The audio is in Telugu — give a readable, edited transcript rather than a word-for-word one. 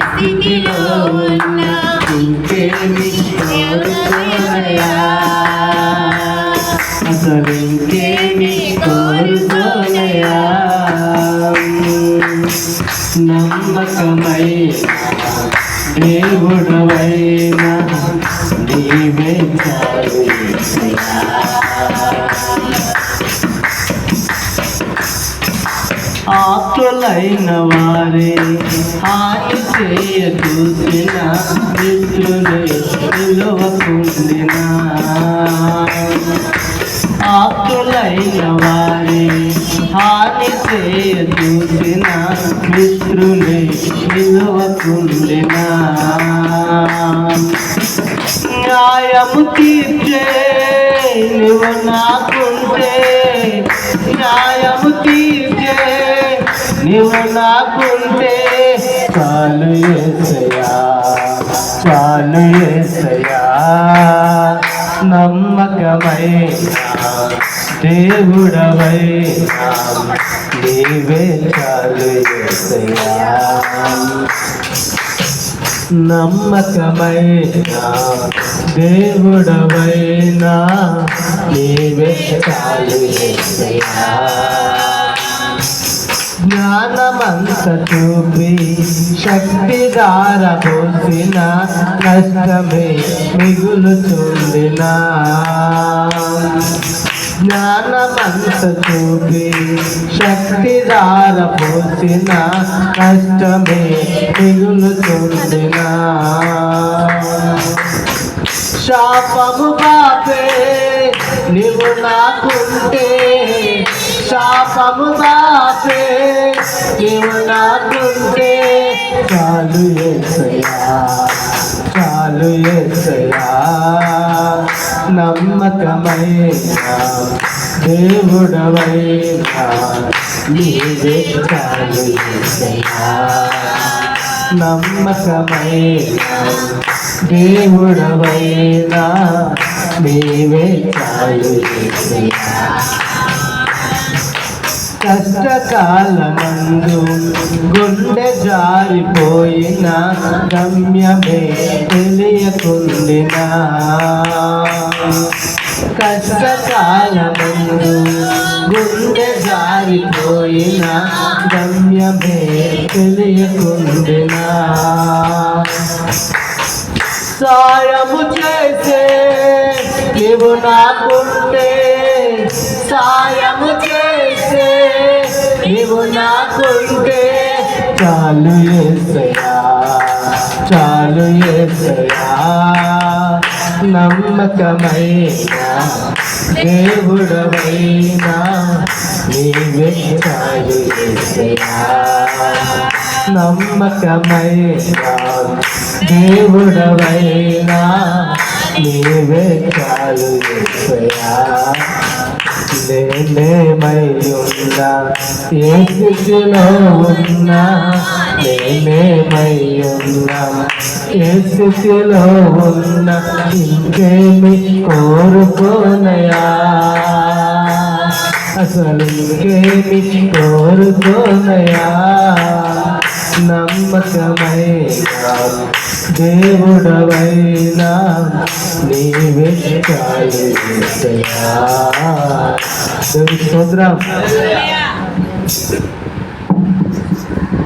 స్థితిలో ఉన్నా ఇంకేమి కోరుకోనయా, అసలు ఇంకేమి కోరుకోనయా. నమ్మకమై దేవుడవైనా నీవే చాలు యేసయ్యా. ఆప్తులైన వారే హాని చేయ చూసిన మిత్రులే నిలువకుండినా, ఆప్తులైన వారే హాని చేయ చూసిన మిత్రులే నిలువకుండినా, న్యాయము తీర్చే నువ్వు నాకుంటే, న్యాయము తీర్చే నువ్వు నాకుంటే చాలు యేసయ్యా, చాలు యేసయ్యా. నమ్మకమైనా దేవుడవైనా నీవే చాలు యేసయ్యా. నమ్మకమైనా దేవుడవైనా నీవే చాలు యేసయ్యా. జ్ఞానమంత చూపి శక్తి దారపోసిన కష్టమే మిగులుచుండిన, జ్ఞానమంత చూపి శక్తి దారపోసిన కష్టమే మిగులుచుండిన, శాపము బాపే నీవు నాకుంటే, శాపము బాపే నీవు నాకుంటే చాలు యేసయ్యా, చాలు యేసయ్యా. నమ్మకమైనా దేవుడవైనా నీవే చాలు యేసయ్యా. నమ్మకమైనా దేవుడవైనా నీవే చాలు యేసయ్యా. కష్టకాలమందు గుండె జారిపోయిన గమ్యమే తెలియకుండినా, కష్టకాలమందు గుండె జారిపోయిన గమ్యమే తెలియకుండినా, సాయము చేసే నీవు నాకుంటే, సాయము చేసే నీవు నాకుంటే చాలు యేసయ్యా, చాలు యేసయ్యా. నమ్మకమైనా దేవుడవైనా నీవే చాలు యేసయ్యా. నమ్మకమైనా దేవుడవైనా నీవే చాలు యేసయ్యా. నేనేమై ఉన్నా ఏ స్థితిలో ఉన్నా, నేనేమై ఉన్నా ఏ స్థితిలో ఉన్నా ఇంకేమి కోరుకోనయా, అసలు ఇంకేమి కోరుకోనయా. నమ్మకమైనా దేవుడవైనా నీవే చాలు యేసయ్యా. స్తోత్రం.